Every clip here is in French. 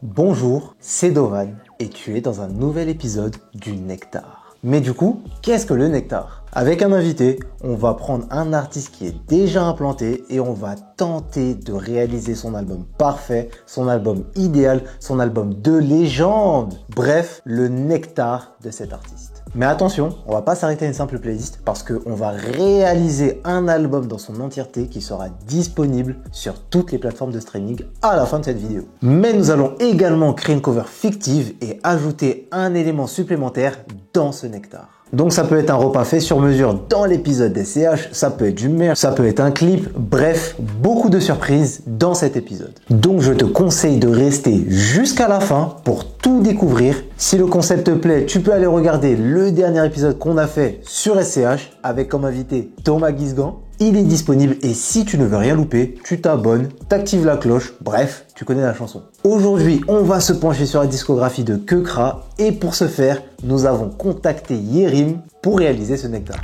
Bonjour, c'est Dovan et tu es dans un nouvel épisode du Nectar. Mais du coup, qu'est-ce que le Nectar? Avec un invité, on va prendre un artiste qui est déjà implanté et on va tenter de réaliser son album parfait, son album idéal, son album de légende. Bref, le Nectar de cet artiste. Mais attention, on va pas s'arrêter à une simple playlist parce qu'on va réaliser un album dans son entièreté qui sera disponible sur toutes les plateformes de streaming à la fin de cette vidéo. Mais nous allons également créer une cover fictive et ajouter un élément supplémentaire dans ce Nectar. Donc ça peut être un repas fait sur mesure dans l'épisode des CH, ça peut être du merch, ça peut être un clip, bref, beaucoup de surprises dans cet épisode. Donc je te conseille de rester jusqu'à la fin pour tout découvrir. Si le concept te plaît, tu peux aller regarder le dernier épisode qu'on a fait sur SCH avec comme invité Thomas Guisgan. Il est disponible et si tu ne veux rien louper, tu t'abonnes, t'actives la cloche, bref, tu connais la chanson. Aujourd'hui, on va se pencher sur la discographie de Keukra et pour ce faire, nous avons contacté Yerim pour réaliser ce Nectar.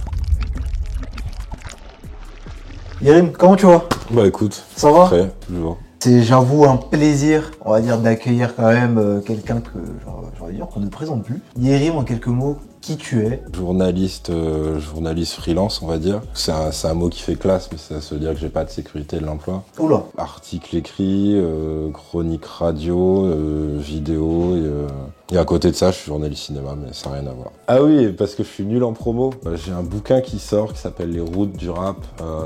Yerim, comment tu vas? Bah écoute, ça va? Prêt, toujours. C'est, j'avoue, un plaisir, on va dire, d'accueillir quand même quelqu'un que, j'ai envie de dire, qu'on ne présente plus. Yerim, en quelques mots, qui tu es? Journaliste freelance, on va dire. C'est un mot qui fait classe, mais ça se veut dire que j'ai pas de sécurité de l'emploi. Oula. Article écrit, chronique radio, vidéo, et à côté de ça, je suis journaliste cinéma, mais ça n'a rien à voir. Ah oui, parce que je suis nul en promo. J'ai un bouquin qui sort, qui s'appelle Les Routes du Rap.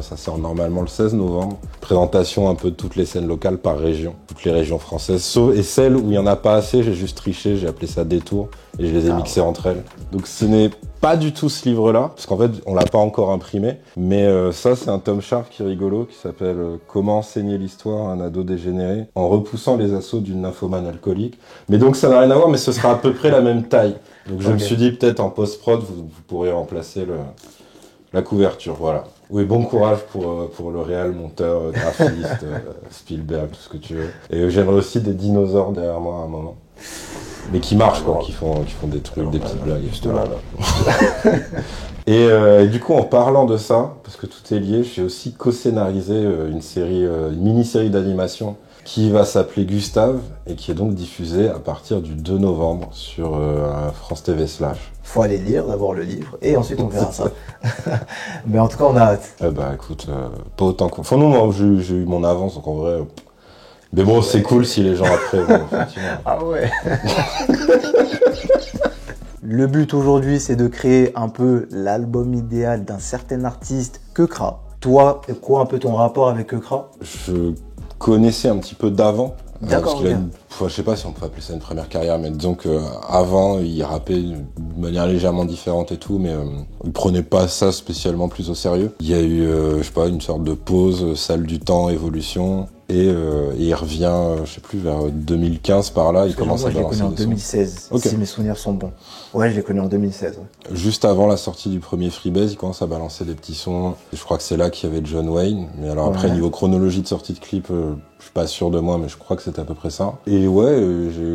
Ça sort normalement le 16 novembre. Présentation un peu de toutes les scènes locales par région. Toutes les régions françaises. Et celles où il n'y en a pas assez, j'ai juste triché, j'ai appelé ça détour. Et je les ai mixées entre elles. Donc ce n'est pas du tout ce livre-là, parce qu'en fait, on l'a pas encore imprimé. Mais ça, c'est un Tom Sharp qui est rigolo, qui s'appelle Comment enseigner l'histoire à un ado dégénéré en repoussant les assauts d'une nymphomane alcoolique. Mais donc ça n'a rien à voir, mais ce sera à peu près la même taille. Donc je me suis dit, peut-être en post-prod, vous pourrez remplacer la couverture, voilà. Oui, bon courage pour le réal, monteur, graphiste, Spielberg, tout ce que tu veux. Et j'aimerais aussi des dinosaures derrière moi à un moment. Mais qui marchent, quoi, qui font des trucs, des petites blagues. Juste là. Et du coup, en parlant de ça, parce que tout est lié, j'ai aussi co-scénarisé une mini-série d'animation qui va s'appeler Gustave et qui est donc diffusée à partir du 2 novembre sur France TV Slash. Faut aller lire d'abord le livre et ensuite on verra ça. Mais en tout cas, on a hâte. Bah écoute, pas autant qu'on... Enfin non, moi j'ai eu mon avance, donc en vrai... Mais bon, c'est cool si les gens après... Bon, effectivement. Ah ouais. Le but aujourd'hui, c'est de créer un peu l'album idéal d'un certain artiste, Keukra. Toi, c'est quoi un peu ton rapport avec Keukra? Je connaissais un petit peu d'avant. D'accord. Parce qu'il a je sais pas si on peut appeler ça une première carrière, mais disons que avant il rappait de manière légèrement différente et tout, mais il prenait pas ça spécialement plus au sérieux. Il y a eu, je sais pas, une sorte de pause, salle du temps, évolution, et il revient, je sais plus, vers 2015 par là. Il commence à balancer des sons. Je l'ai connu en 2016, okay. Si mes souvenirs sont bons. Ouais, je l'ai connu en 2016. Ouais. Juste avant la sortie du premier Freebase, il commence à balancer des petits sons. Je crois que c'est là qu'il y avait John Wayne. Mais alors après, niveau chronologie de sortie de clip, je suis pas sûr de moi, mais je crois que c'est à peu près ça. Et ouais,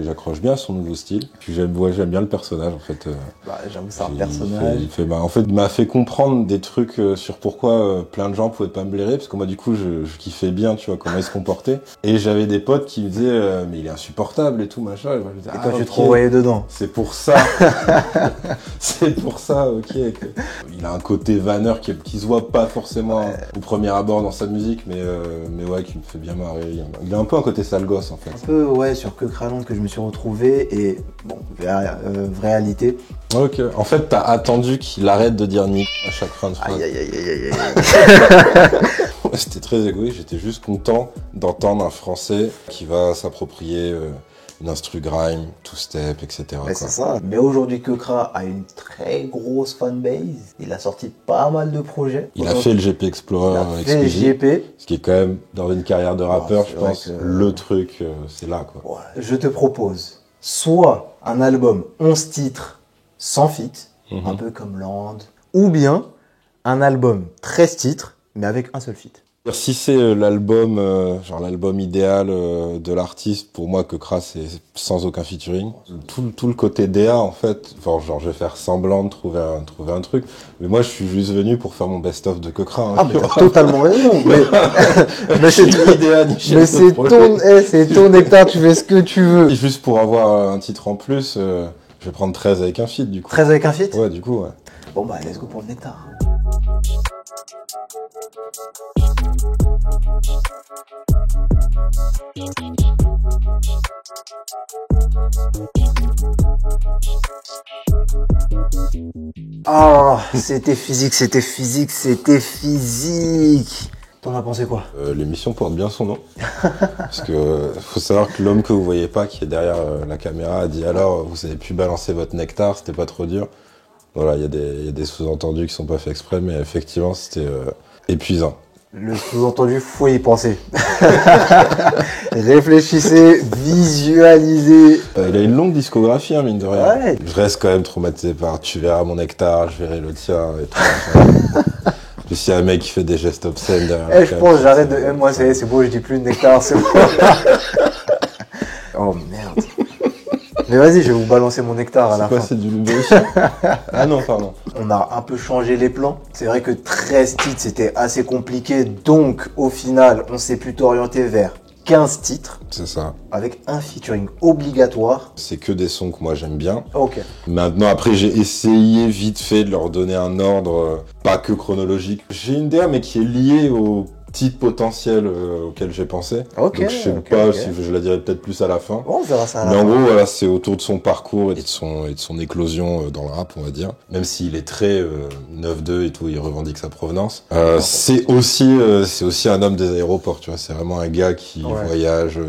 j'accroche bien à son nouveau style. Puis j'aime bien le personnage, en fait. Bah, j'avoue, c'est un personnage. En fait, il m'a fait comprendre des trucs sur pourquoi plein de gens pouvaient pas me blairer, parce que moi, du coup, je kiffais bien, tu vois, comment il se comportait. Et j'avais des potes qui me disaient, mais il est insupportable et tout, machin. Et moi, je disais, toi, tu te revoyais dedans. C'est pour ça. C'est pour ça, ok. Il a un côté vanneur qui se voit pas forcément au premier abord dans sa musique, mais ouais, qui me fait bien marrer. Il a un peu un côté sale gosse, en fait. Un peu, ouais, sur Keukra que je me suis retrouvé et bon, réalité. Ok. En fait, t'as attendu qu'il arrête de dire Nick à chaque fin de phrase. Aïe. C'était très égoïste. J'étais juste content d'entendre un Français qui va s'approprier une instru grime, two-step, etc. Ouais, c'est ça. Mais aujourd'hui, Keukra a une très grosse fanbase. Il a sorti pas mal de projets. Il a fait le GP Explorer avec Squeezie, ce qui est quand même, dans une carrière de rappeur, je pense, le truc, c'est là, quoi. Ouais. Je te propose soit un album 11 titres sans feat, un peu comme Land, ou bien un album 13 titres, mais avec un seul feat. Si c'est l'album, genre l'album idéal de l'artiste, pour moi, que Kra, c'est sans aucun featuring. Tout le côté DA, en fait, genre je vais faire semblant de trouver un truc, mais moi je suis juste venu pour faire mon best-of de Kra. Hein, ah mais t'as totalement raison. Mais c'est idéal, mais c'est ton nectar, tu fais ce que tu veux. Et juste pour avoir un titre en plus, je vais prendre 13 avec un feat du coup. 13 avec un feat? Ouais, du coup, ouais. Bon bah let's go pour le nectar. Ah, c'était physique. T'en as pensé quoi? L'émission porte bien son nom. Parce que faut savoir que l'homme que vous voyez pas, qui est derrière la caméra, a dit alors, vous avez pu balancer votre nectar, c'était pas trop dur. Voilà, il y a des sous-entendus qui sont pas faits exprès, mais effectivement, c'était épuisant. Le sous-entendu, faut y penser. Réfléchissez, visualisez. Il a une longue discographie, hein, mine de rien. Ouais. Je reste quand même traumatisé par tu verras mon nectar, je verrai le tien et tout. Puis s'il y a un mec qui fait des gestes obscènes derrière. Je pense, j'arrête de. Moi, c'est beau, je dis plus de nectar, c'est bon. Oh merde. Mais vas-y, je vais vous balancer mon nectar à la fin. C'est du lumberich. Ah non, pardon. On a un peu changé les plans. C'est vrai que 13 titres, c'était assez compliqué. Donc, au final, on s'est plutôt orienté vers 15 titres. C'est ça. Avec un featuring obligatoire. C'est que des sons que moi j'aime bien. Ok. Maintenant, après, j'ai essayé vite fait de leur donner un ordre, pas que chronologique. J'ai une DA, mais qui est liée au titre potentiel auquel j'ai pensé. Ok. Donc je sais pas si je la dirai peut-être plus à la fin. Bon, on verra ça à la Mais fin. en gros, voilà, c'est autour de son parcours et de son éclosion dans le rap, on va dire. Même s'il est très 9-2 et tout, il revendique sa provenance. C'est aussi un homme des aéroports, tu vois. C'est vraiment un gars qui voyage,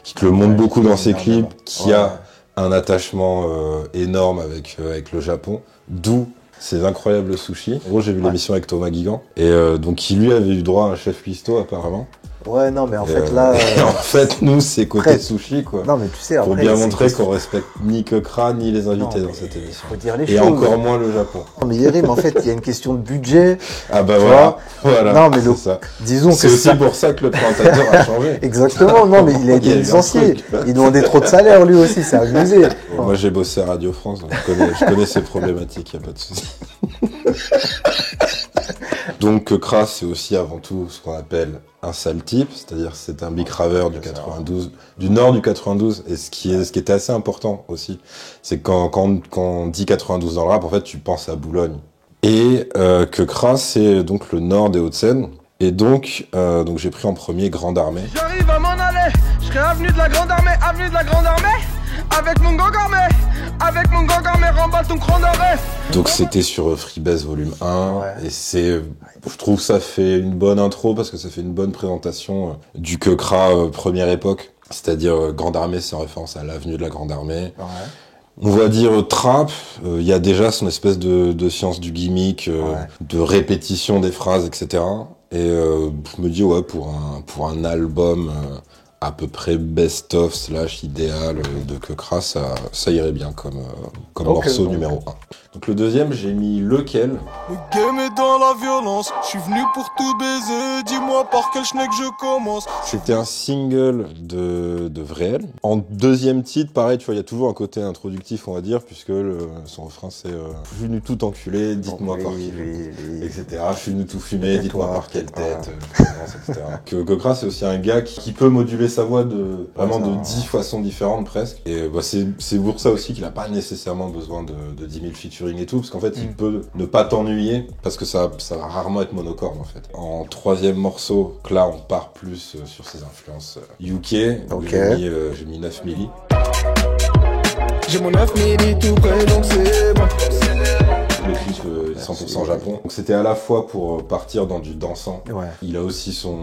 qui te le montre beaucoup dans ses clips, qui a un attachement énorme avec le Japon. D'où ces incroyables sushis. En gros, j'ai vu l'émission avec Thomas Guigan. Et donc, qui lui avait eu droit à un chef cuistot, apparemment. Ouais, non, mais en fait, là... en fait, nous, c'est côté sushi, quoi. Non, mais tu sais, pour après... bien montrer qu'on respecte ni Kra, ni les invités dans cette émission. Faut dire les et choses. encore moins le Japon. Non, mais Yerim, en fait, il y a une question de budget. Ah bah voilà. Non, mais c'est ça. Disons c'est que aussi pour ça que le présentateur a changé. Exactement, non, mais il a été licencié. Il demandait trop de salaire, lui aussi, c'est abusé. Moi, j'ai bossé à Radio France, donc je connais ces problématiques, y a pas de souci. Donc Kra, c'est aussi avant tout ce qu'on appelle un sale type, c'est-à-dire c'est un big raveur du 92, du nord du 92, et ce qui était assez important aussi, c'est quand on dit 92 dans le rap, en fait tu penses à Boulogne. Et que Kra, c'est donc le nord des Hauts-de-Seine, et donc j'ai pris en premier Grande Armée. J'arrive à m'en aller, je serai avenue de la Grande Armée, avec mon gang armé, remballe ton crâne d'arrêt. Donc c'était sur Freebase volume 1, et je trouve que ça fait une bonne intro, parce que ça fait une bonne présentation du Kra première époque, c'est-à-dire Grande Armée, c'est en référence à l'avenue de la Grande Armée. Ouais. On va dire trap, il y a déjà son espèce de science du gimmick, de répétition des phrases, etc. Et je me dis, ouais, pour un album à peu près best-of / idéal de Kra, ça irait bien comme morceau numéro 1. Donc le deuxième, j'ai mis Lequel. Le game est dans la violence, je suis venu pour tout baiser, dis-moi par quel schneck je commence. C'était un single de Vréel. En deuxième titre, pareil, tu vois, il y a toujours un côté introductif, on va dire, puisque son refrain c'est je suis venu tout enculer, dites-moi par qui, etc. Je suis venu tout fumer, dites-moi par quelle tête, etc. Que Kra, c'est aussi un gars qui peut moduler sa voix de 10 façons différentes presque. Et c'est pour ça aussi qu'il a pas nécessairement besoin de 10 000 features et tout, parce qu'en fait, il peut ne pas t'ennuyer, parce que ça va rarement être monocorde, en fait. En troisième morceau, là, on part plus sur ses influences UK. J'ai mis 9 milli. J'ai mon 9 milli tout près, donc c'est bon. Le clip 100% Japon. Donc c'était à la fois pour partir dans du dansant. Ouais. Il a aussi son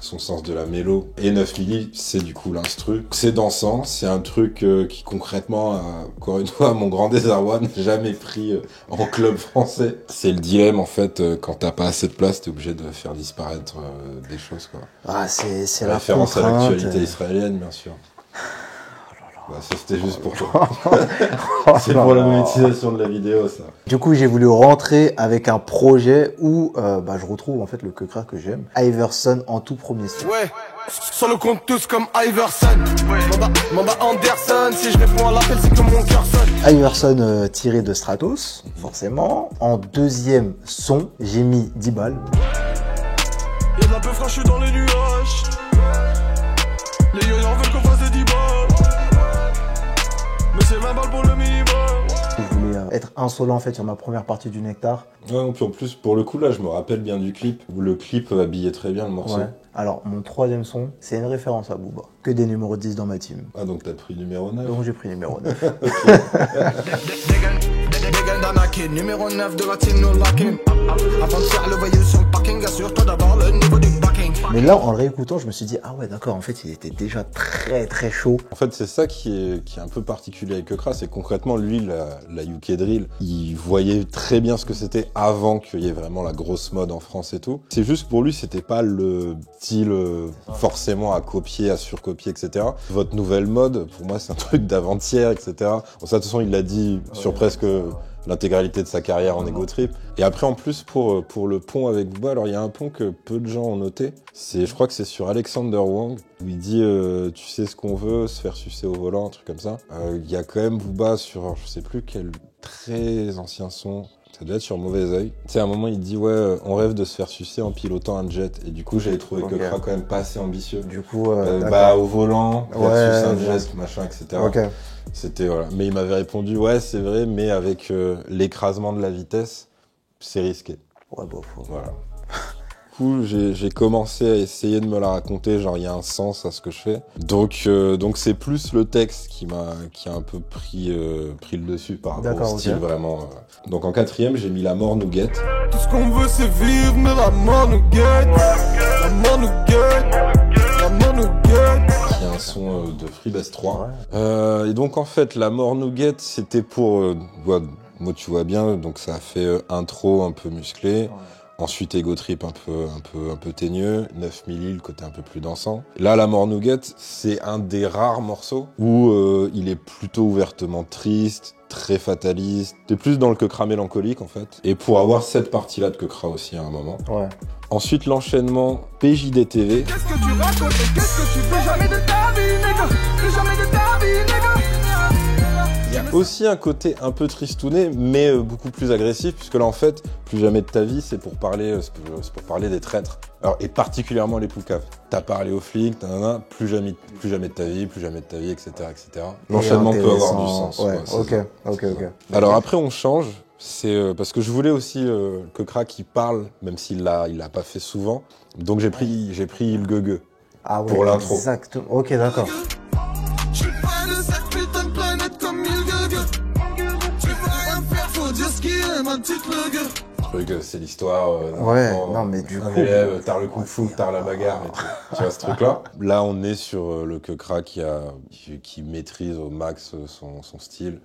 sens de la mélo. Et 9 milli, c'est du coup l'instru. C'est dansant, c'est un truc qui concrètement, encore une fois, à mon grand désarroi, n'a jamais pris en club français. C'est le dilemme en fait, quand t'as pas assez de place, t'es obligé de faire disparaître des choses, quoi. Ah, c'est la référence contrainte. À l'actualité israélienne, bien sûr. Bah, ça c'était juste pour toi. C'est pour la monétisation de la vidéo, ça. Du coup, j'ai voulu rentrer avec un projet où je retrouve en fait le Keukra que j'aime, Iverson en tout premier son. Ouais, sur le compte tous comme Iverson. Manda Anderson, si je réponds à l'appel, c'est que mon cœur sonne. Iverson tiré de Stratos, forcément. En deuxième son, j'ai mis 10 balles. Y'a de la peu fraîche dans les nuages. Les yo-yo veulent qu'on fasse des 10 balles. Mais c'est 20 balles pour le minimum. Je voulais être insolent en fait sur ma première partie du Nectar. Ouais, puis en plus, pour le coup, là, je me rappelle bien du clip, où le clip habillait très bien le morceau. Ouais. Alors, mon troisième son, c'est une référence à Booba. Que des numéros 10 dans ma team. Ah, donc t'as pris numéro 9. Donc j'ai pris numéro 9. Dégaine d'Anakin, numéro 9 de la team, nous lacking. Avant de faire le voyou sur le parking, assure-toi d'avoir le niveau du backing. Mais là, en le réécoutant, je me suis dit, ah ouais, d'accord, en fait, il était déjà très très chaud. En fait, c'est ça qui est un peu particulier avec Keukra, c'est concrètement, lui, la UK Drill, il voyait très bien ce que c'était avant qu'il y ait vraiment la grosse mode en France et tout. C'est juste pour lui, c'était pas le style forcément à copier, à surcopier, etc. Votre nouvelle mode, pour moi, c'est un truc d'avant-hier, etc. Bon, ça, de toute façon, il l'a dit sur presque l'intégralité de sa carrière en Ego Trip. Et après, en plus, pour le pont avec Booba, alors il y a un pont que peu de gens ont noté. Je crois que c'est sur Alexander Wang, où il dit tu sais ce qu'on veut, se faire sucer au volant, un truc comme ça. Il y a quand même Booba sur, je sais plus quel très ancien son. Ça doit être sur Mauvais Oeil. Tu sais, à un moment, il dit, ouais, on rêve de se faire sucer en pilotant un jet. Et du coup, j'avais trouvé Keukra quand même pas assez ambitieux. Du coup, au volant, versus un ouais. jet, machin, etc. Ok. C'était, voilà. Mais il m'avait répondu, ouais, c'est vrai, mais avec l'écrasement de la vitesse, c'est risqué. Ouais, bof. Voilà. Du coup, j'ai commencé à essayer de me la raconter, genre il y a un sens à ce que je fais. Donc c'est plus le texte qui a un peu pris le dessus par rapport au style vraiment. Donc en quatrième, j'ai mis La mort nous guette. Tout ce qu'on veut c'est vivre, mais la mort nous guette. La mort nous guette. La mort nous guette. Qui est un son de Freebase 3. Ouais. Et donc en fait, La mort nous guette, c'était pour moi tu vois bien, donc ça a fait intro un peu musclé. Ouais. Ensuite, Ego Trip un peu teigneux, 9 milli, le côté un peu plus dansant. Là, La mort nous guette, c'est un des rares morceaux où il est plutôt ouvertement triste, très fataliste. T'es plus dans le Keukra mélancolique, en fait. Et pour avoir cette partie-là de Keukra aussi à un moment. Ouais. Ensuite, l'enchaînement PJDTV. Qu'est-ce que tu racontes et qu'est-ce que tu fais jamais de ta vie, nigga? Plus jamais de ta vie, nigga? Il y a aussi un côté un peu tristouné, mais beaucoup plus agressif, puisque là, en fait, Plus jamais de ta vie, c'est pour parler des traîtres. Alors, et particulièrement les poucaves. T'as parlé aux flics, plus jamais de ta vie, etc., etc. L'enchaînement peut avoir du sens. Ouais, ok. Alors après, on change. C'est parce que je voulais aussi Keukra qui parle, même s'il l'a pas fait souvent. Donc j'ai pris Il Gueugue pour l'intro. Exactement. Ok, d'accord. Je suis pas de cette putain de planète comme Il Gueugue. Tu vas me faire, faut dire ce qu'il aime, un petit Gueugue. C'est l'histoire non mais du coup élève tard le kung fu, tard la bagarre et tout. Tu vois ce truc là on est sur le Keukra qui maîtrise au max son style.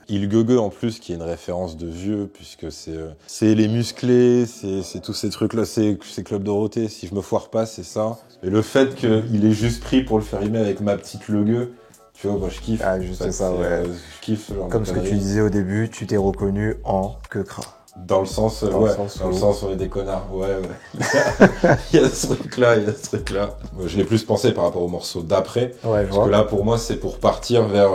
Il Gueugue en plus qui est une référence de vieux puisque c'est les musclés, c'est tous ces trucs là, c'est Club Dorothée, si je me foire pas c'est ça. Et le fait qu'il ait juste pris pour le faire rimer avec ma petite Legueux, tu vois, je kiffe. Ah juste ça ouais. Je kiffe ce genre comme ce que tu disais au début, tu t'es reconnu en Keukra. Dans le sens, dans le sens on est des connards, ouais. Il y a ce truc-là. Je l'ai plus pensé par rapport au morceau d'après, parce que là, pour moi, c'est pour partir vers,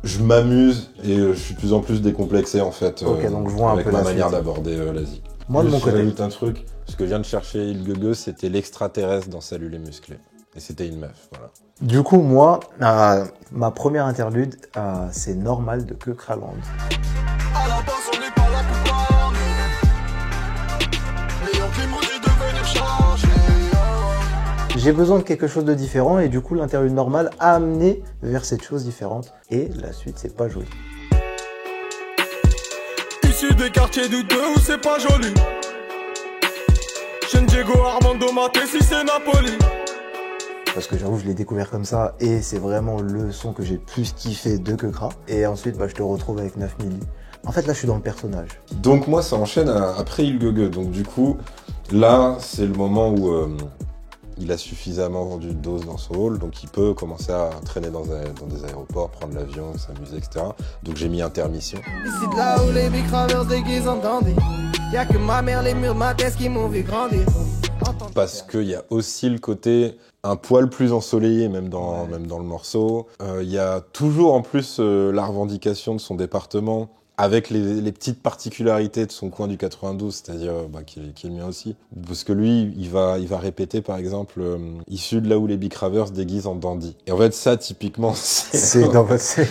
je m'amuse et je suis de plus en plus décomplexé, en fait, donc je vois avec un peu ma manière d'aborder la zik. Moi, de mon côté. J'ajoute un truc, ce que vient de chercher Il Gueugue, c'était l'extraterrestre dans Salut les musclés. Et c'était une meuf, voilà. Du coup, moi, ma première interlude, c'est Normal de Keukraland. À la base, on n'est pas là pour parler. Les gens qui m'ont dit de venir changer. J'ai besoin de quelque chose de différent et du coup, l'interlude normal a amené vers cette chose différente. Et la suite, c'est pas joli. Issu des quartiers douteux où c'est pas joli. Jeune Diego Armando Maté si c'est Napoli. Parce que j'avoue, je l'ai découvert comme ça et c'est vraiment le son que j'ai plus kiffé de Keukra. Et ensuite, je te retrouve avec 9 milli. En fait, là, je suis dans le personnage. Donc moi, ça enchaîne après Il Gueugue. Donc du coup, là, c'est le moment où il a suffisamment vendu de doses dans son hall, donc il peut commencer à traîner dans des aéroports, prendre l'avion, s'amuser, etc. Donc j'ai mis intermission. Ici de là où les big cravers déguisent en dandy. Y'a que ma mère, les murs de ma thèse qui m'ont vu grandir. Parce qu'il y a aussi le côté un poil plus ensoleillé, même dans le morceau. Il y a toujours en plus la revendication de son département, avec les petites particularités de son coin du 92, c'est-à-dire qui est le mien aussi. Parce que lui, il va répéter par exemple issu de là où les Big Ravers déguisent en dandy. Et en fait ça typiquement c'est dans votre série.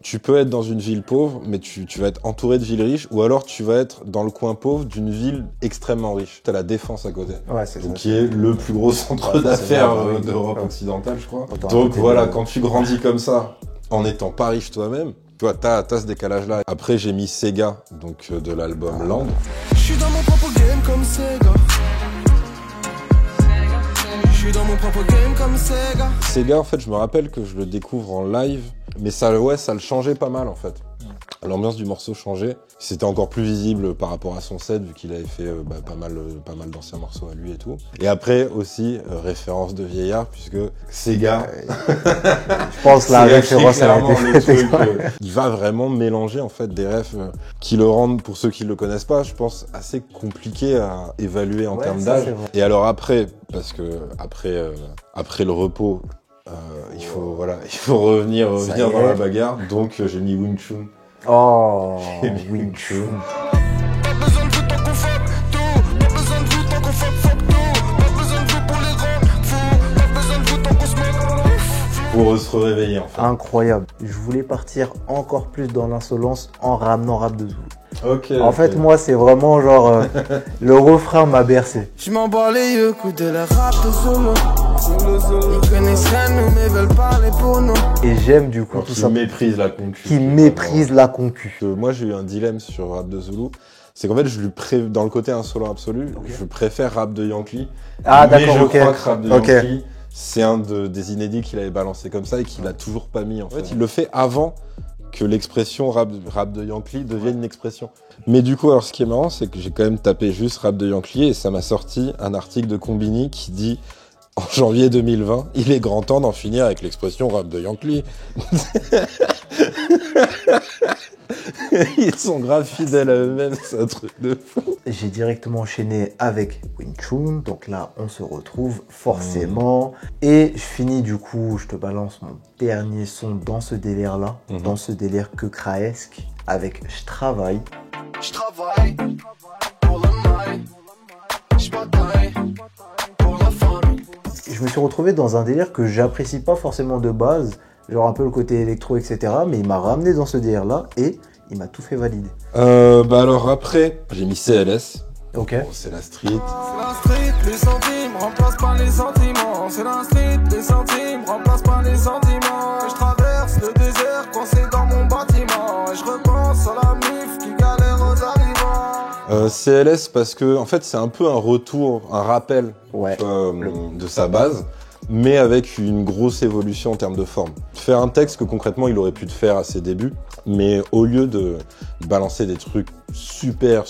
Tu peux être dans une ville pauvre, mais tu vas être entouré de villes riches, ou alors tu vas être dans le coin pauvre d'une ville extrêmement riche. T'as la Défense à côté. Ouais, c'est ça. Qui est le plus gros centre d'affaires d'Europe occidentale, je crois. Donc voilà, quand tu grandis comme ça, en étant pas riche toi-même, tu vois, t'as ce décalage-là. Après, j'ai mis Sega, donc de l'album Land. Je suis dans mon propre game comme Sega. Je suis dans mon propre game comme Sega. Sega, en fait, je me rappelle que je le découvre en live, mais ça le changeait pas mal, en fait. L'ambiance du morceau changeait. C'était encore plus visible par rapport à son set, vu qu'il avait fait pas mal d'anciens morceaux à lui et tout. Et après, aussi, référence de vieillard, puisque Sega... Je pense la référence à la truc, il va vraiment mélanger, en fait, des refs qui le rendent, pour ceux qui le connaissent pas, je pense, assez compliqué à évaluer en termes d'âge. Et alors après, parce que après le repos, il faut revenir dans la bagarre. Donc j'ai mis Wing Chun. Oh, Wing Chun. Pas besoin de vous tant qu'on fuck tout. Pas besoin de vous tant qu'on fuck tout. Pas besoin de vous pour les grands fous. Pas besoin de vous tant qu'on se met. Pour se réveiller, en fait. Incroyable. Je voulais partir encore plus dans l'insolence en ramenant Rap de Zulu. Ok. En fait, moi, c'est vraiment genre le refrain m'a bercé. Je m'en bats les yeux, coup de la rap de Zulu. Ils connaissent rien, nous, mais veulent parler pour nous. Et j'aime du coup tout ça. Qui méprise la concu. Qui méprise la concu. Moi, j'ai eu un dilemme sur Rap de Zulu. C'est qu'en fait, dans le côté insolent absolu, je préfère Rap de Yankee. Ah, d'accord, mais ok. je crois que Rap de Yankee, c'est un des inédits qu'il avait balancé comme ça et qu'il a toujours pas mis. En fait, il le fait avant que l'expression rap de Yankee devienne une expression. Mais du coup, alors ce qui est marrant, c'est que j'ai quand même tapé juste rap de Yankee et ça m'a sorti un article de Combini qui dit en janvier 2020, il est grand temps d'en finir avec l'expression rap de Yankee. Ils sont grave fidèles à eux-mêmes, c'est un truc de fou. J'ai directement enchaîné avec Wing Chun, donc là on se retrouve forcément. Et je finis du coup, je te balance mon dernier son dans ce délire-là, dans ce délire que craesque, avec Je travaille. Je travaille pour le mail. Je bataille pour la famille. Je me suis retrouvé dans un délire que j'apprécie pas forcément de base, genre un peu le côté électro, etc. Mais il m'a ramené dans ce délire-là et il m'a tout fait valider. Alors après, j'ai mis CLS. Ok. Bon, c'est la street. C'est la street, les centimes remplacent pas les sentiments. C'est la street, les centimes remplacent pas les sentiments. Je traverse le désert coincé dans mon bâtiment. Et je repense à la mif qui galère aux arrivants. CLS parce que en fait c'est un peu un retour, un rappel de sa base, mais avec une grosse évolution en termes de forme. Faire un texte que concrètement il aurait pu te faire à ses débuts, mais au lieu de balancer des trucs super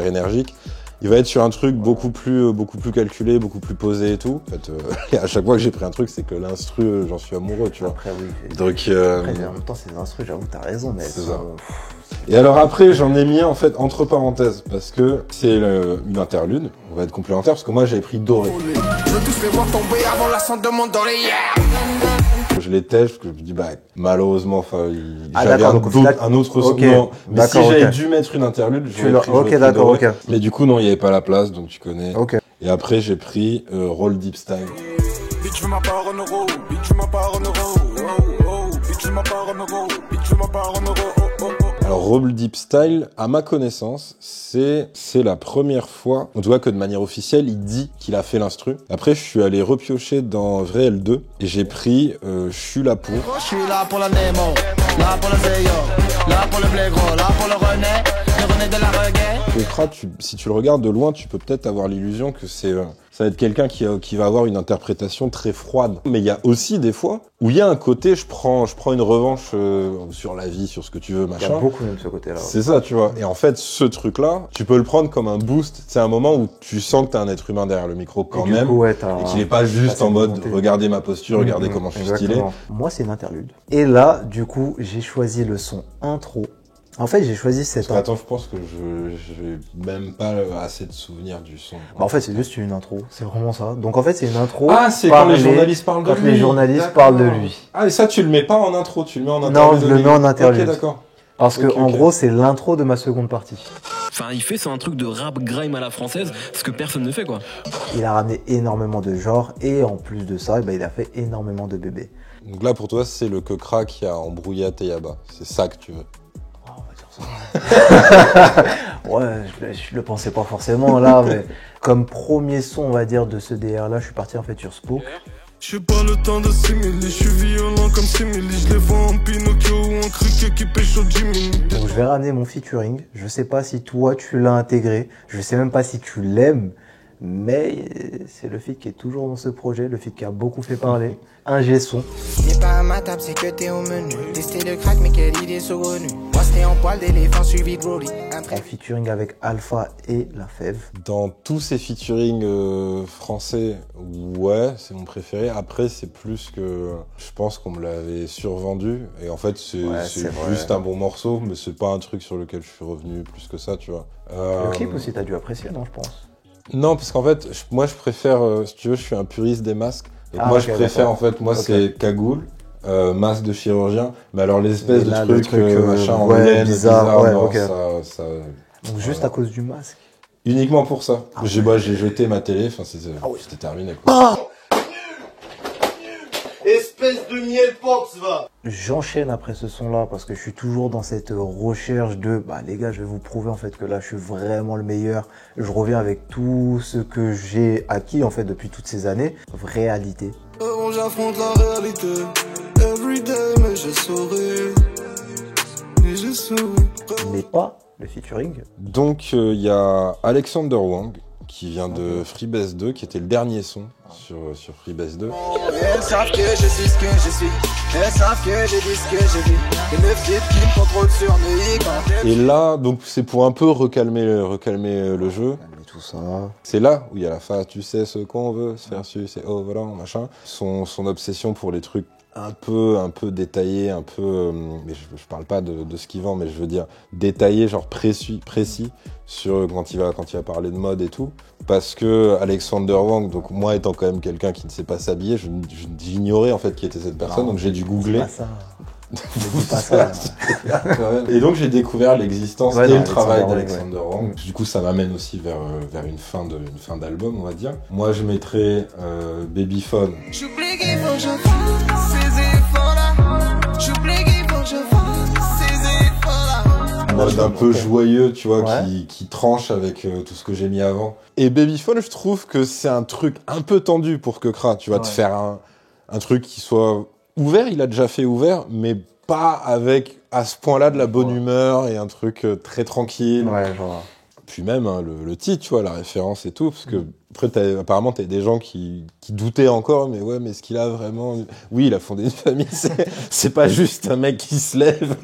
énergiques, il va être sur un truc beaucoup plus calculé, beaucoup plus posé et tout. En fait, à chaque fois que j'ai pris un truc, c'est que l'instru, j'en suis amoureux, tu vois. Après oui. Donc Après, en même temps, c'est des instrus, j'avoue, t'as raison, mais c'est ça. Et alors après, j'en ai mis un en fait entre parenthèses parce que c'est une interlude. On va être complémentaire parce que moi j'avais pris Doré. Je veux tous les voir tomber avant la cendre de mon doré. Je les tèche parce que je me dis malheureusement Ah, j'avais d'accord, un autre son. Okay. Non, mais si j'avais ok. dû mettre une interlude, Ok, d'accord, ok. Mais du coup non, il y avait pas la place, donc tu connais. Ok. Et après j'ai pris Roll Deep Style. Bitch, je m'appare en euro. Bitch, je m'appare en euro. Oh, oh. Bitch, je m'appare en euro. Bitch, je m'appare en euro. Oh, oh, oh. Alors Roll Deep Style, à ma connaissance, c'est la première fois, en tout cas que de manière officielle, il dit qu'il a fait l'instru. Après, je suis allé repiocher dans Vrai L2 et j'ai pris Je suis là pour. Je suis là pour la Nemo, là pour le Zeyo, là pour le blé gros, là pour le René de la reggae. Concra, si tu le regardes de loin, tu peux peut-être avoir l'illusion que c'est Ça va être quelqu'un qui va avoir une interprétation très froide. Mais il y a aussi des fois où il y a un côté, je prends une revanche sur la vie, sur ce que tu veux, machin. Il y a beaucoup même ce côté-là. C'est ça, tu vois. Et en fait, ce truc-là, tu peux le prendre comme un boost. C'est un moment où tu sens que t'as un être humain derrière le micro quand même. Coup, ouais, et qu'il est pas juste en mode, regardez ma posture, regardez comment je suis stylé. Moi, c'est une interlude. Et là, du coup, j'ai choisi le son intro. En fait, j'ai choisi cette... Attends, je pense que j'ai même pas assez de souvenirs du son. Bah, en fait, c'est juste une intro. C'est vraiment ça. Donc, en fait, c'est une intro. Ah, c'est quand les journalistes parlent de lui. Quand les journalistes parlent de lui. Ah, et ça, tu le mets pas en intro, tu le mets en interlude. Non, je le mets en interlude. Ok, d'accord. Parce que, en gros, c'est l'intro de ma seconde partie. Enfin, il fait un truc de rap grime à la française, ce que personne ne fait, quoi. Il a ramené énormément de genres, et en plus de ça, il a fait énormément de bébés. Donc là, pour toi, c'est le Kekra qui a embrouillé Ateyaba. C'est ça que tu veux. Ouais, je le pensais pas forcément là, mais comme premier son, on va dire, de ce DR là, je suis parti en fait sur Spook. J'ai pas le temps de simuler, je suis violent comme Simili, je les vois en Pinocchio ou en cricket qui pêche au Jimmy. Donc je vais ramener mon featuring, je sais pas si toi tu l'as intégré, je sais même pas si tu l'aimes, mais c'est le feat qui est toujours dans ce projet, le feat qui a beaucoup fait parler. Un G-son. N'est pas à ma table, c'est que t'es au menu. Tester le crack, mais quelle idée saugrenue. Moi, c'était en poil d'éléphant suivi de Rolly. En featuring avec Alpha et La Fève. Dans tous ces featuring français, ouais, c'est mon préféré. Après, c'est plus que... Je pense qu'on me l'avait survendu. Et en fait, c'est juste un bon morceau, mais c'est pas un truc sur lequel je suis revenu plus que ça, tu vois. Le clip aussi, t'as dû apprécier, non, je pense. Non, parce qu'en fait, moi, je préfère... si tu veux, je suis un puriste des masques. Donc moi, je préfère, en fait, c'est cagoule, masque de chirurgien, mais alors les espèces de trucs machin en laine, bizarre, ouais, non, okay. ça... Donc juste à cause du masque. Uniquement pour ça. J'ai jeté ma télé, enfin c'était terminé, quoi. Ah, espèce de miel pops, va. J'enchaîne après ce son-là parce que je suis toujours dans cette recherche de les gars, je vais vous prouver en fait que là je suis vraiment le meilleur. Je reviens avec tout ce que j'ai acquis en fait depuis toutes ces années. Réalité. J'affronte la réalité. Everyday, mais je souris. Et je souris. Mais pas le featuring. Donc il y a Alexander Wang qui vient de Freebase 2, qui était le dernier son sur Freebase 2. Elles savent que je suis ce que je suis. Elles savent que j'ai dit ce que j'ai dit. Les meufs qui me contrôlent sur mes Et là, donc c'est pour un peu recalmer le jeu. Tout ça. C'est là où il y a la phase, tu sais ce qu'on veut, se faire sucer, c'est overland, machin. Son obsession pour les trucs un peu détaillés, un peu, mais je parle pas de ce qu'il vend, mais je veux dire détaillé, genre précis sur quand il va parler de mode et tout. Parce que Alexander Wang, donc moi étant quand même quelqu'un qui ne sait pas s'habiller, j'ignorais en fait qui était cette personne, donc j'ai dû googler. Pas ça. Et donc j'ai découvert l'existence et le travail d'Alexander Wang. Du coup ça m'amène aussi vers une fin d'album, on va dire. Moi je mettrais Babyphone. J'oublie qu'il faut que je fasse ces efforts-là. J'oublie qu'il faut que je fasse ces efforts-là. Mode un peu joyeux, tu vois, qui tranche avec tout ce que j'ai mis avant. Et Babyphone, je trouve que c'est un truc un peu tendu pour Kekra. Tu vas te faire un truc qui soit ouvert, il a déjà fait ouvert, mais pas avec à ce point-là de la bonne humeur et un truc très tranquille. Ouais, je vois. Puis même le titre, tu vois, la référence et tout, parce que après apparemment t'as des gens qui doutaient encore, mais ouais, mais est-ce qu'il a vraiment... Oui, il a fondé une famille, c'est pas juste un mec qui se lève,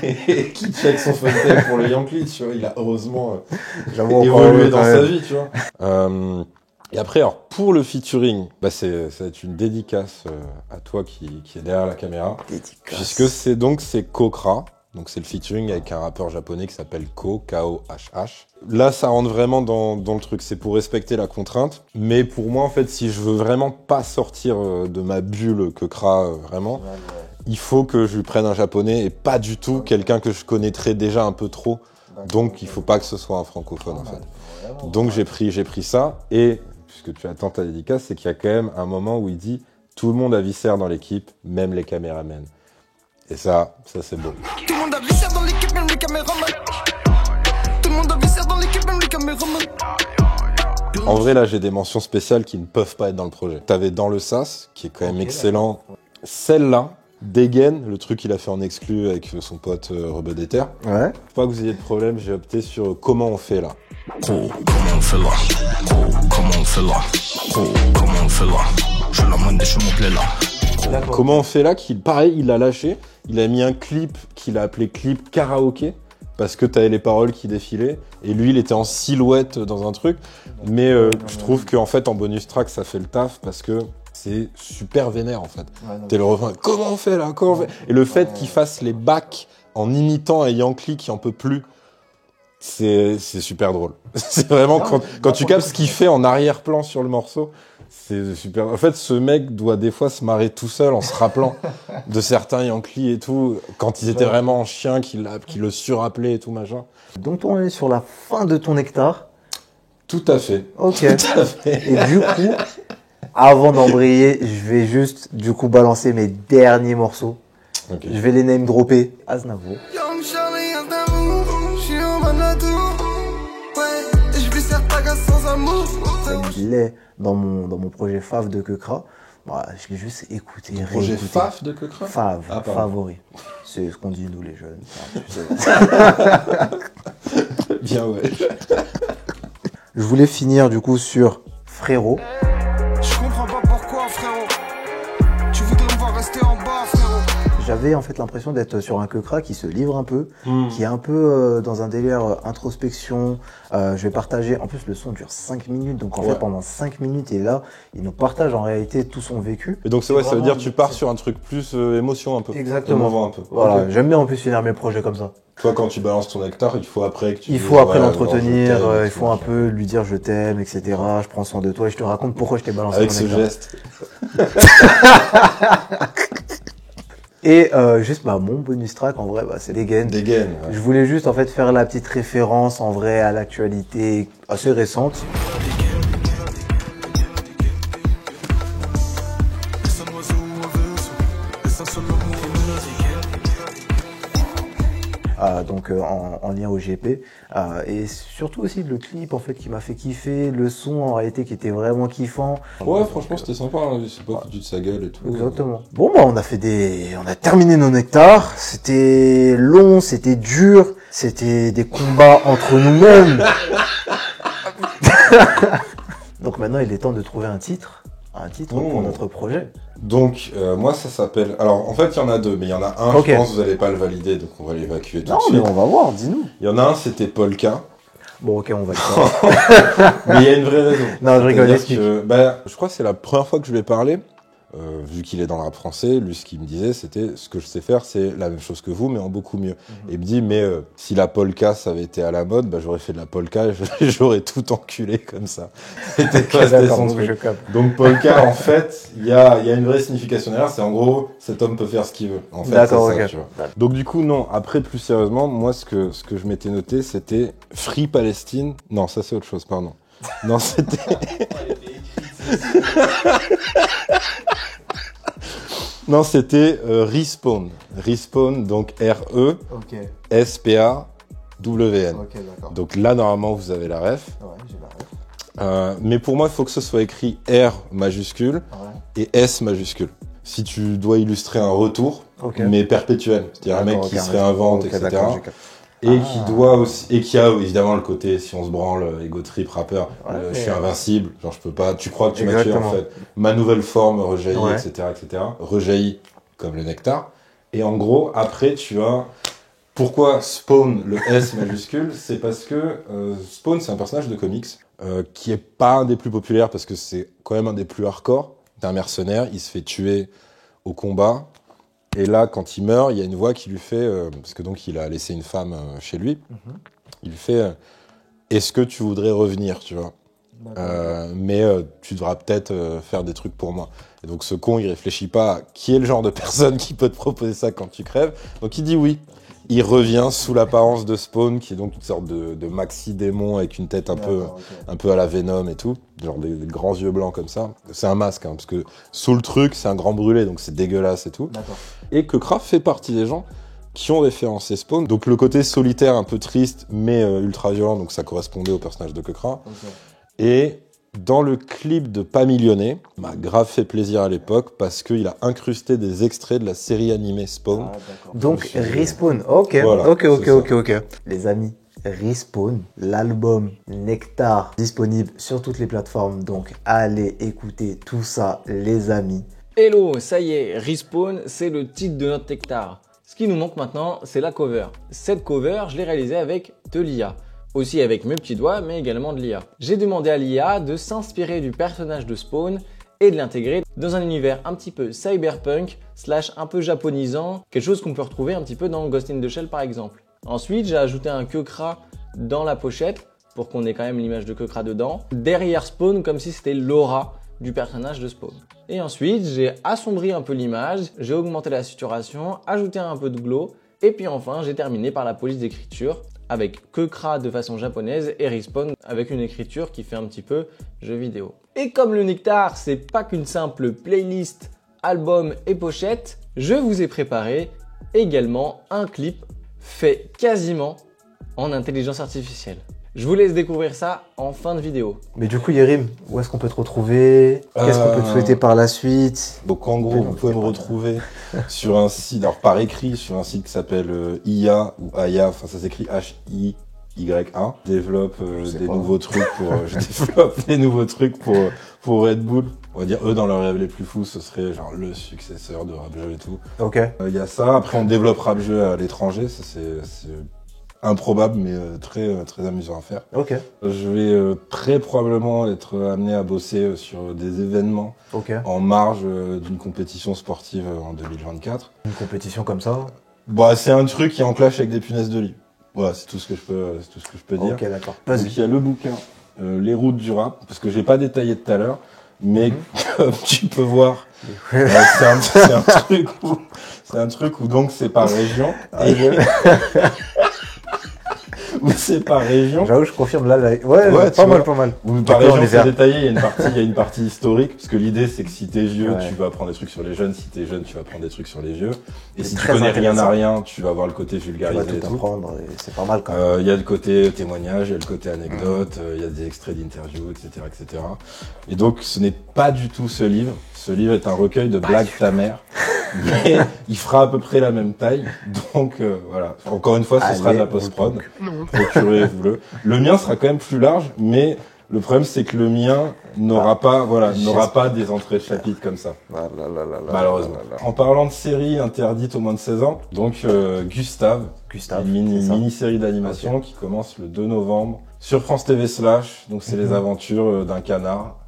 et qui check son fauteuil pour le Yankee, tu vois, il a heureusement évolué dans sa vie, tu vois. Et après, alors, pour le featuring, ça va être une dédicace à toi qui est derrière la caméra. Dédicace. Puisque c'est Kekra. Donc c'est le featuring avec un rappeur japonais qui s'appelle K-O-H-H. Là, ça rentre vraiment dans le truc. C'est pour respecter la contrainte. Mais pour moi, en fait, si je veux vraiment pas sortir de ma bulle Kekra, vraiment, il faut que je lui prenne un japonais et pas du tout quelqu'un que je connaîtrais déjà un peu trop. Donc il faut pas que ce soit un francophone, en fait. Donc j'ai pris ça. Et puisque tu attends ta dédicace, c'est qu'il y a quand même un moment où il dit « Tout le monde a viscère dans l'équipe, même les caméramens ». Et ça c'est beau. Tout le monde a viscère dans l'équipe, même les caméramans. Tout le monde a viscère dans l'équipe, même les caméramans. En vrai, là, j'ai des mentions spéciales qui ne peuvent pas être dans le projet. T'avais Dans le Sas, qui est quand même excellent. Celle-là, Dégaine, le truc qu'il a fait en exclu avec son pote Rebeu d'Ether. Ouais. Pour pas que vous ayez de problème, j'ai opté sur Comment on fait là. Comment on fait là? Comment on fait là? Comment on fait là? Je la monnaie, je m'en plais là. Comment on fait là? Pareil, il l'a lâché. Il a mis un clip qu'il a appelé clip karaoké. Parce que t'avais les paroles qui défilaient. Et lui, il était en silhouette dans un truc. Mais je trouve qu'en fait, en bonus track, ça fait le taf. Parce que c'est super vénère, en fait. T'es le refrain. Comment on fait là? Comment on fait? Et le fait qu'il fasse les bacs en imitant un Yankee qui en peut plus. C'est super drôle. C'est vraiment quand tu captes ce qu'il fait en arrière-plan sur le morceau, c'est super. En fait, ce mec doit des fois se marrer tout seul en se rappelant de certains Yankees et tout, quand ils étaient vraiment en chien, qu'il le surappelait et tout machin. Donc on est sur la fin de ton nectar. Tout à fait. Ok. Tout à fait. Et du coup, avant d'embrayer, je vais juste du coup balancer mes derniers morceaux. Okay. Je vais les name dropper. Aznavour. Young Charlie, Aznavour, je suis en Manatou. Ouais, et je vis cette tagasse sans amour. Il est dans mon projet Fav de Keukra. Voilà, je l'ai juste écouté, réécouté. Projet Faf de Keukra? Fav, ah, favori. C'est ce qu'on dit nous les jeunes. Bien ouais. Je voulais finir du coup sur Frérot. Je comprends pas pourquoi, frérot. Tu voudrais me voir rester en bas, frérot. J'avais en fait l'impression d'être sur un Keukra qui se livre un peu, qui est un peu dans un délire introspection. Je vais partager, en plus le son dure 5 minutes, donc en fait pendant 5 minutes il est là, il nous partage en réalité tout son vécu. Et donc c'est ça veut dire que tu pars sur un truc plus émotion un peu. Exactement. Un peu. Voilà, j'aime bien en plus finir mes projets comme ça. Toi quand tu balances ton nectar, il faut après que tu... Il faut après l'entretenir, il faut un peu lui dire je t'aime, etc. Je prends soin de toi et je te raconte pourquoi je t'ai balancé avec mon ce nectar. geste. Et juste mon bonus track en vrai c'est des gaines. Des gaines. Ouais. Je voulais juste en fait faire la petite référence en vrai à l'actualité assez récente. Donc en lien au GP et surtout aussi le clip en fait qui m'a fait kiffer, le son en réalité qui était vraiment kiffant. Ouais franchement c'était sympa, hein. C'est pas foutu de sa gueule et tout. Exactement. Bon on a terminé nos nectars, c'était long, c'était dur, c'était des combats entre nous-mêmes. Donc maintenant il est temps de trouver un titre pour notre projet. Donc moi ça s'appelle, alors en fait il y en a deux mais il y en a un, je pense que vous allez pas le valider donc on va l'évacuer tout de suite. Non mais on va voir, dis-nous. Il y en a un c'était Polka. Bon ok on va le faire. Mais il y a une vraie raison. Non je rigole, je crois que c'est la première fois que je lui ai parlé. Vu qu'il est dans le rap français, lui ce qu'il me disait c'était ce que je sais faire c'est la même chose que vous mais en beaucoup mieux. Et il me dit mais si la polka ça avait été à la mode, j'aurais fait de la polka et j'aurais tout enculé comme ça. C'était son truc. Donc polka en fait il y a une vraie signification derrière, c'est en gros cet homme peut faire ce qu'il veut. En fait, d'accord, c'est ça, ok. tu vois. Donc du coup non, après plus sérieusement, moi ce que je m'étais noté c'était Free Palestine. Non ça c'est autre chose, pardon. Non c'était... Non, c'était Respawn. Respawn, donc R-E-S-P-A-W-N. Ok, d'accord. Donc là, normalement, vous avez la ref. Ouais, j'ai la ref. Mais pour moi, il faut que ce soit écrit R majuscule et S majuscule. Si tu dois illustrer un retour, mais perpétuel. C'est-à-dire un mec qui se réinvente, etc. Et qui doit aussi, et qui a évidemment le côté, si on se branle, ego trip, rappeur, je suis invincible, genre je peux pas, tu crois que tu m'as tué en fait. Ma nouvelle forme rejaillit, etc., etc. Rejaillit comme le nectar. Et en gros, après tu as, pourquoi Spawn, le S majuscule, c'est parce que Spawn c'est un personnage de comics, qui est pas un des plus populaires parce que c'est quand même un des plus hardcore. C'est un mercenaire, il se fait tuer au combat. Et là, quand il meurt, il y a une voix qui lui fait, parce que donc il a laissé une femme chez lui, il lui fait est-ce que tu voudrais revenir, tu vois, mais tu devras peut-être faire des trucs pour moi. Et donc ce con, il réfléchit pas à qui est le genre de personne qui peut te proposer ça quand tu crèves, donc il dit oui. Il revient sous l'apparence de Spawn, qui est donc une sorte de maxi-démon avec une tête un peu à la Venom et tout, genre des grands yeux blancs comme ça. C'est un masque, parce que sous le truc, c'est un grand brûlé, donc c'est dégueulasse et tout. Et Keukra fait partie des gens qui ont référencé Spawn. Donc le côté solitaire, un peu triste, mais ultra violent, donc ça correspondait au personnage de Keukra. Et dans le clip de Pas Millionné, m'a grave fait plaisir à l'époque parce qu'il a incrusté des extraits de la série animée Spawn. Donc Respawn, ok, voilà, ok. Les amis, Respawn, l'album Nectar disponible sur toutes les plateformes, donc allez écouter tout ça les amis. Hello, ça y est, Respawn, c'est le titre de notre Nectar. Ce qui nous manque maintenant, c'est la cover. Cette cover, je l'ai réalisée avec de l'IA. Aussi avec mes petits doigts, mais également de l'IA. J'ai demandé à l'IA de s'inspirer du personnage de Spawn et de l'intégrer dans un univers un petit peu cyberpunk / un peu japonisant, quelque chose qu'on peut retrouver un petit peu dans Ghost in the Shell par exemple. Ensuite, j'ai ajouté un Kekra dans la pochette pour qu'on ait quand même l'image de Kekra dedans, derrière Spawn comme si c'était l'aura du personnage de Spawn. Et ensuite, j'ai assombri un peu l'image, j'ai augmenté la saturation, ajouté un peu de glow, et puis enfin, j'ai terminé par la police d'écriture avec Kekra de façon japonaise et Respawn avec une écriture qui fait un petit peu jeu vidéo. Et comme le Nectar, c'est pas qu'une simple playlist, album et pochette, je vous ai préparé également un clip fait quasiment en intelligence artificielle. Je vous laisse découvrir ça en fin de vidéo. Mais du coup, Yerim, où est-ce qu'on peut te retrouver? Qu'est-ce qu'on peut te souhaiter par la suite? Donc en gros, vous pouvez me retrouver sur un site, alors par écrit, sur un site qui s'appelle IA ou Aya, enfin ça s'écrit HIYA. Je développe des nouveaux trucs pour Red Bull. On va dire, eux, dans leurs rêves les plus fous, ce serait genre le successeur de Rap Jeu et tout. Ok. Il y a ça. Après, on développe Rap Jeu à l'étranger. Ça, c'est improbable, mais très amusant à faire. Ok. Je vais très probablement être amené à bosser sur des événements en marge d'une compétition sportive en 2024. Une compétition comme ça? Bah, c'est un truc qui est en clash avec des punaises de lit. Voilà, c'est tout ce que je peux dire. Ok, d'accord. Donc, il y a le bouquin, Les routes du rap, parce que j'ai pas détaillé tout à l'heure, mais comme tu peux voir, c'est un truc où donc c'est par région. Où c'est par région. J'avoue, je confirme là. Ouais, pas mal. Où par région, c'est détaillé, il y a une partie historique, parce que l'idée, c'est que si t'es vieux, tu vas apprendre des trucs sur les jeunes, si t'es jeune, tu vas apprendre des trucs sur les vieux. Et si tu connais rien à rien, tu vas voir le côté vulgarisé. Tu vas tout apprendre, et c'est pas mal quand même. Il y a le côté témoignage, il y a le côté anecdote, il y a des extraits d'interviews, etc. Et donc, ce n'est pas du tout ce livre. Ce livre est un recueil de blagues ta mère. Mais il fera à peu près la même taille. Donc voilà. Encore une fois, ce sera de la post-prod. Procurez-vous-le. Le mien sera quand même plus large, mais le problème c'est que le mien n'aura pas des entrées de chapitres comme ça. Malheureusement. En parlant de série interdite aux moins de 16 ans, donc Gustave, une mini-série d'animation qui commence le 2 novembre sur France TV /. Donc c'est les aventures d'un canard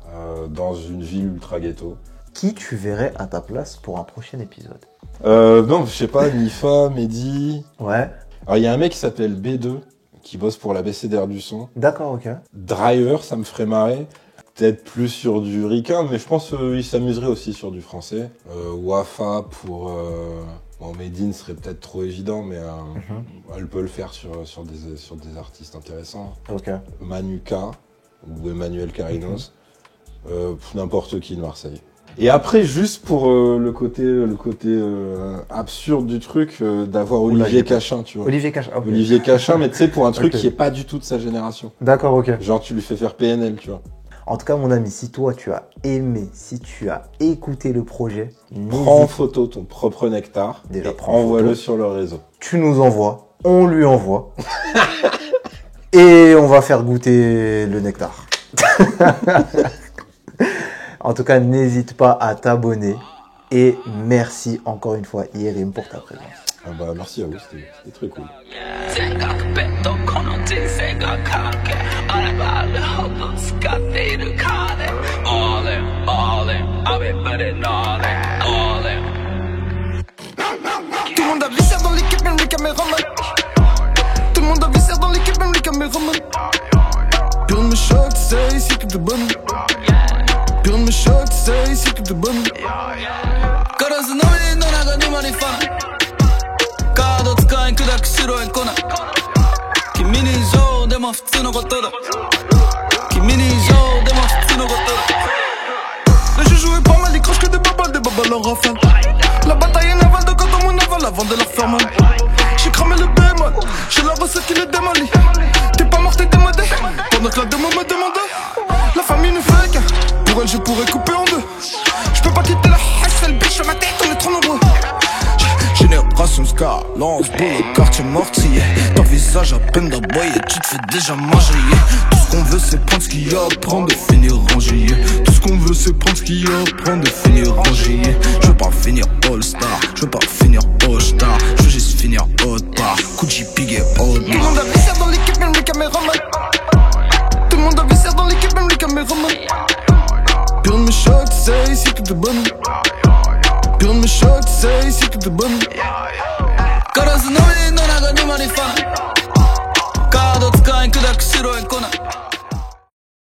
dans une ville ultra ghetto. Qui tu verrais à ta place pour un prochain épisode? Non, je sais pas, Nifa, Mehdi. Ouais. Alors, il y a un mec qui s'appelle B2, qui bosse pour l'ABCDR du son. D'accord, ok. Driver, ça me ferait marrer. Peut-être plus sur du ricain, mais je pense qu'il s'amuserait aussi sur du français. Wafa pour... Bon, Medine serait peut-être trop évident, mais elle peut le faire sur des artistes intéressants. Ok. Manuka ou Emmanuel Carinos. N'importe qui de Marseille. Et après, juste pour le côté absurde du truc, d'avoir Olivier Cachin, tu vois. Olivier Cachin, okay. Olivier Cachin, mais tu sais, pour un truc qui est pas du tout de sa génération. D'accord, ok. Genre, tu lui fais faire PNL, tu vois. En tout cas, mon ami, si toi, tu as aimé, si tu as écouté le projet, prends en photo ton propre Nectar. Déjà, envoie-le sur le réseau. Tu nous envoies, on lui envoie. Et on va faire goûter le Nectar. En tout cas, n'hésite pas à t'abonner. Et merci encore une fois, Yerim, pour ta présence. Merci à vous, c'était très cool. Tout le monde a viscère dans l'équipe, même les caméramans. Tout le monde a viscère dans l'équipe, même les caméramans. Plus rien me choque, c'est ici que de bonne. Plus rien me choque, c'est ici que de bonne. Karazu nori no naga ni marifana. Kaado tsukai kudaku shiroi kona. Kimi ni jou demo futsu no koto da. Kimi ni jou demo futsu no koto da. Là je jouais pas mal, ils crochent que des babas leur rafale. La bataille est navale de quand on m'en avale avant de leur faire mal. J'ai cramé le bémol, j'ai la recette qui les démolit. T'es pas mort, t'es démodé. Pendant que la démo me demandait. La famille ne fait qu'un. Pour elle je pourrais couper en deux. Je peux pas quitter la hassle, bitch, à ma tête on est trop nombreux. Génération Scar, lance, boule, quartier mortier. Ton visage l'âge à peine d'aboyer, tu te fais déjà manger, yeah. Tout ce qu'on veut c'est prendre ce qu'il y a à prendre et finir rangé, yeah. Tout ce qu'on veut c'est prendre ce qu'il y a à prendre et finir rangé, yeah. Je veux pas finir all-star, je veux pas finir all-star, je veux juste finir hot-bar, Gucci pigué all-star. Tout le monde a visé dans l'équipe, même les caméramans. Tout le monde a visé dans l'équipe, même les caméramans. Plus rien ne me choque, c'est ici tout est bonne. Plus rien ne me choque, c'est ici tout est bonne. ガラスの上の中にマリファナカード使い砕く白い粉